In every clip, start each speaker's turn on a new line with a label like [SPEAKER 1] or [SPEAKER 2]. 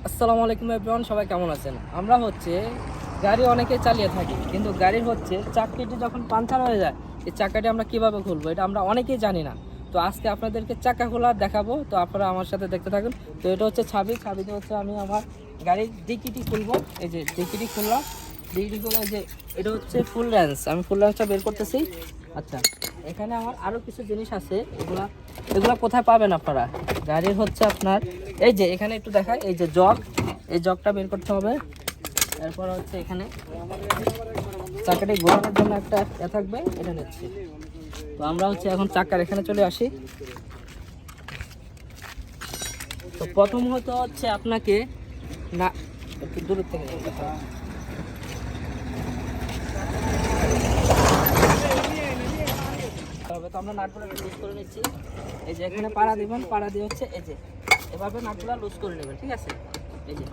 [SPEAKER 1] আসসালামু আলাইকুম এভরিওয়ান, সবাই কেমন আছেন? আমরা হচ্ছে গাড়ি অনেকে চালিয়ে থাকি, কিন্তু গাড়ির হচ্ছে চাকাটি যখন পাঞ্চার হয়ে যায়, এই চাকাটি আমরা কিভাবে খুলবো এটা আমরা অনেকেই জানি না। তো আজকে আপনাদেরকে চাকা খোলা দেখাবো, তো আপনারা আমার সাথে দেখতে থাকুন। তো এটা হচ্ছে ছাবিতে হচ্ছে আমি আমার গাড়ির ডিকিটি খুলবো। এই যে ডিকিটি খুললাম, ডিকিটি খুলে যে এটা হচ্ছে ফুল রেঞ্জ, আমি ফুল রেঞ্জটা বের করতেছি। আচ্ছা, এখানে আমার আরও কিছু জিনিস আছে, এগুলা কোথায় পাবেন আপনারা? গাড়ির হচ্ছে আপনার এই যে এখানে একটু দেখায়, এই যে জগ, এই জগটা বের করতে হবে। এরপর হচ্ছে এখানে চাকাটি ঘোরানোর জন্য একটা থাকবে, এটা নিচ্ছি। তো আমরা হচ্ছে এখন চাকার এখানে চলে আসি। তো প্রথম হচ্ছে আপনাকে না একটু দূর থেকে যেতে হবে। তো আমরা নাটগুলো লুজ করে নিচ্ছি। এই যে এখানে পাড়া দিবেন, পাড়া দিয়ে হচ্ছে এই যে এভাবে নাটগুলো লুজ করে নেবেন, ঠিক আছে? এই যে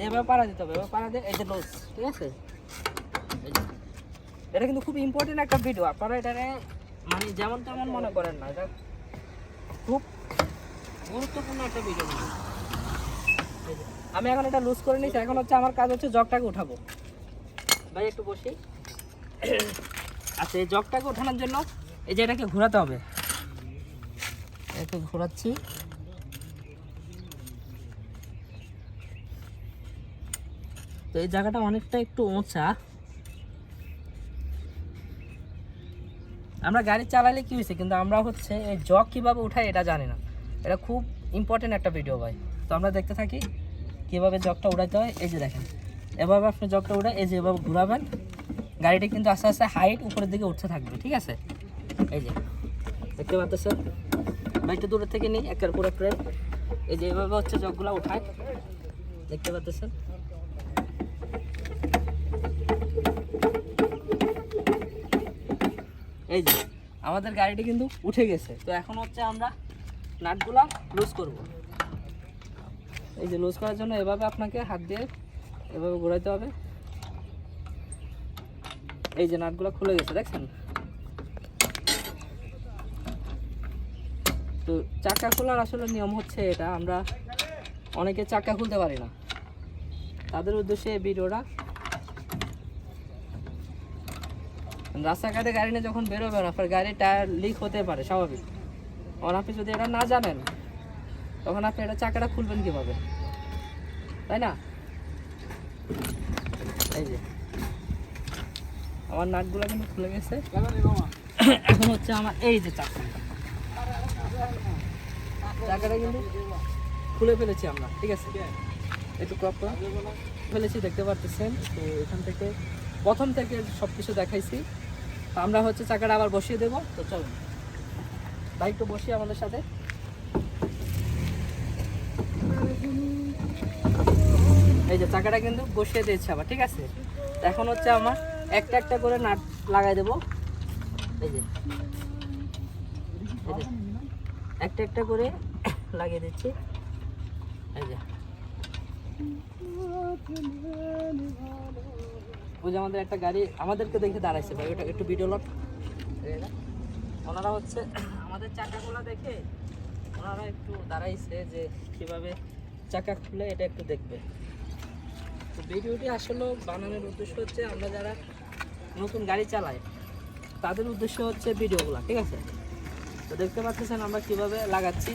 [SPEAKER 1] এভাবে পাড়া দিতে হবে, এভাবে পাড়া দিয়ে এই যে লুজ, ঠিক আছে? এটা কিন্তু খুব ইম্পর্টেন্ট একটা ভিডিও, আপনারা এটারে মানে যেমন তেমন মনে করেন না, এটা খুব গুরুত্বপূর্ণ একটা ভিডিও। আমি এখন এটা লুজ করে নিচ্ছি। এখন হচ্ছে আমার কাজ হচ্ছে জগটাকে উঠাবো। ভাই একটু বসি। আচ্ছা, এই জগটাকে ওঠানোর জন্য এই যে এটাকে ঘোরাতে হবে, একটু ঘোরাচ্ছি। তো এই জায়গাটা অনেকটা একটু উঁচা। আমরা গাড়ি চালালে কি হয়েছে, কিন্তু আমরা হচ্ছে এই জগ কীভাবে উঠাই এটা জানি না। এটা খুব ইম্পর্টেন্ট একটা ভিডিও ভাই। তো আমরা দেখতে থাকি কীভাবে জগটা উঠাইতে হয়। এই যে দেখেন, এভাবে আপনি জগটা উঠায় এই যে এভাবে ঘুরাবেন, গাড়িটা কিন্তু আস্তে আস্তে হাইট উপরের দিকে উঠতে থাকবে, ঠিক আছে? এই যে দেখতে পাচ্ছেন, বাইকটা দূরের থেকে নিই একের পর এক। এই যে এভাবে হচ্ছে জগগুলো উঠায়, দেখতে পাচ্ছেন। এই যে আমাদের গাড়িটি কিন্তু উঠে গেছে। তো এখন হচ্ছে আমরা নাটগুলা লুজ করব। এই যে লুজ করার জন্য এভাবে আপনাকে হাত দিয়ে এভাবে ঘোরাইতে হবে। এই যে নাটগুলা খুলে গেছে, দেখছেন? তো চাকা খোলার আসলে নিয়ম হচ্ছে এটা, আমরা অনেকে চাকা খুলতে পারি না, তাদের উদ্দেশ্যে এই ভিডিওটা। রাস্তাঘাটে গাড়ি নিয়ে যখন বেরোবেন, আপনার গাড়ির টায়ার লিক হতে পারে, স্বাভাবিক। আর আপনি যদি এটা না জানেন, তখন আপনি এটা চাকাটা খুলবেন কীভাবে, তাই না? এই যে আমার নাটগুলো কিন্তু খুলে গেছে। এখন হচ্ছে আমার এই যে চাকাটা কিন্তু খুলে ফেলেছি আমরা, ঠিক আছে? একটু ক্রপ করা ফেলেছি, দেখতে পারতেছেন। তো এখান থেকে প্রথম থেকে সব কিছু দেখাইছি। তো আমরা হচ্ছে চাকাটা আবার বসিয়ে দেবো। তো চলুন ভাই একটু বসিয়ে আমাদের সাথে। এই যে চাকাটা কিন্তু বসিয়ে দিয়েছে আবার, ঠিক আছে? এখন হচ্ছে আমার একটা একটা করে নাট লাগাই দেবো। এই যে একটা একটা করে লাগিয়ে দিচ্ছি। এই যে ওই যে আমাদের একটা গাড়ি আমাদেরকে দেখে দাঁড়াইছে ভাই, ওটা একটু ভিডিও লট। ওনারা হচ্ছে আমাদের চাকাগুলো দেখে ওনারা একটু দাঁড়াইছে যে কীভাবে চাকা খুলে এটা একটু দেখবে। তো ভিডিওটি আসলে বানানোর উদ্দেশ্য হচ্ছে আমরা যারা নতুন গাড়ি চালাই তাদের উদ্দেশ্য হচ্ছে ভিডিওগুলো, ঠিক আছে? তো দেখতে পাচ্ছেন আমরা কিভাবে লাগাচ্ছি।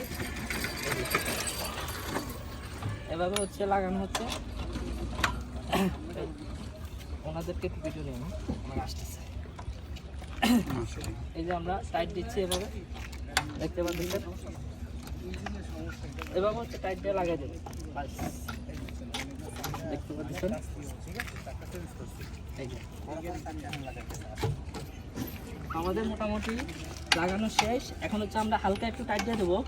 [SPEAKER 1] এভাবে হচ্ছে লাগানো হচ্ছে। ওনাদেরকে একটু ভিডিও নিয়ে আমার আসতেছে। এই যে আমরা টাইট দিচ্ছি এভাবে, দেখতে পাচ্ছেন। এভাবে হচ্ছে টাইট দিয়ে লাগাই দেবে, দেখতে পাচ্ছেন। এই যে আমাদের মোটামুটি লাগানো শেষ। এখন হচ্ছে আমরা হালকা একটু টাইট দিয়ে দেবো।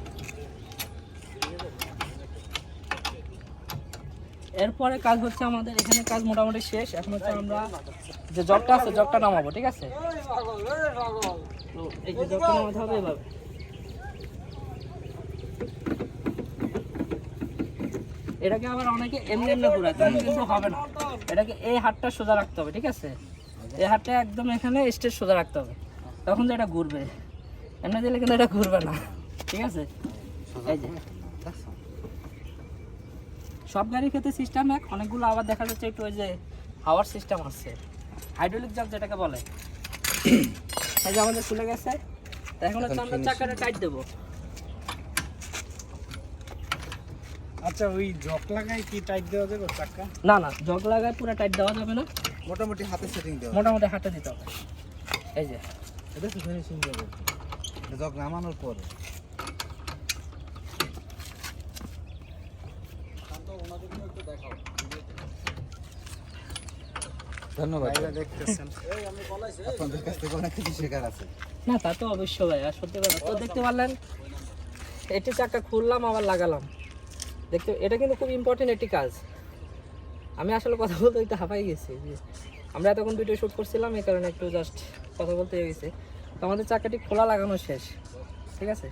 [SPEAKER 1] এরপরে কাজ হচ্ছে আমাদের এখানে কাজ মোটামুটি শেষ। এখন হচ্ছে আমরা যে জগটা আছে জগটা নামাবো, ঠিক আছে? তো এই যে জগটা নামাতে হবে এভাবে। এটাকে আবার অনেকে এমনি এমনি ঘুরায়, তেমন কিন্তু হবে না। এটাকে এই হাতটা সোজা রাখতে হবে, ঠিক আছে? এই হাতটা একদম এখানে স্ট্রেট সোজা রাখতে হবে, তখন তো এটা ঘুরবে। এমনি দিলে কিন্তু এটা ঘুরবে না, ঠিক আছে? এই যে সব গাড়ির ক্ষেত্রে সিস্টেম এক, অনেকগুলো আবার দেখা যাচ্ছে একটু ওই যে হাওয়ার সিস্টেম আছে, হাইড্রোলিক জাম্প যেটাকে বলে। এই যে আমাদের খুলে গেছে, তো এখন হচ্ছে আমরা চাকাটা টাইট দেবো।
[SPEAKER 2] আচ্ছা, ওই জক লাগাই কি টাইট দেওয়া যাবে চাকা?
[SPEAKER 1] না না, জগ লাগায় পুরো টাইট দেওয়া যাবে না,
[SPEAKER 2] মোটামুটি হাতে সেটিং দেওয়া,
[SPEAKER 1] মোটামুটি হাতে দিতে হবে। এই যে
[SPEAKER 2] এটা তো ফিনিশিং দেবে জক নামানোর পরে। ধন্যবাদ, দেখতেছেন আপনাদের কাছ থেকে অনেক কিছু শেখার আছে।
[SPEAKER 1] না তা তো অবশ্য ভাই, আর সত্যি কথা তো দেখতে পারলেন, এটি চাকা খুললাম আবার লাগালাম, দেখতে এটা কিন্তু খুব ইম্পর্টেন্ট একটি কাজ। আমি আসলে কথা বলতে একটু হাঁপাই গেছি, আমরা এতক্ষণ ভিডিও শ্যুট করছিলাম, এই কারণে একটু জাস্ট কথা বলতে গেছি। তো আমাদের চাকাটি খোলা লাগানো শেষ, ঠিক আছে।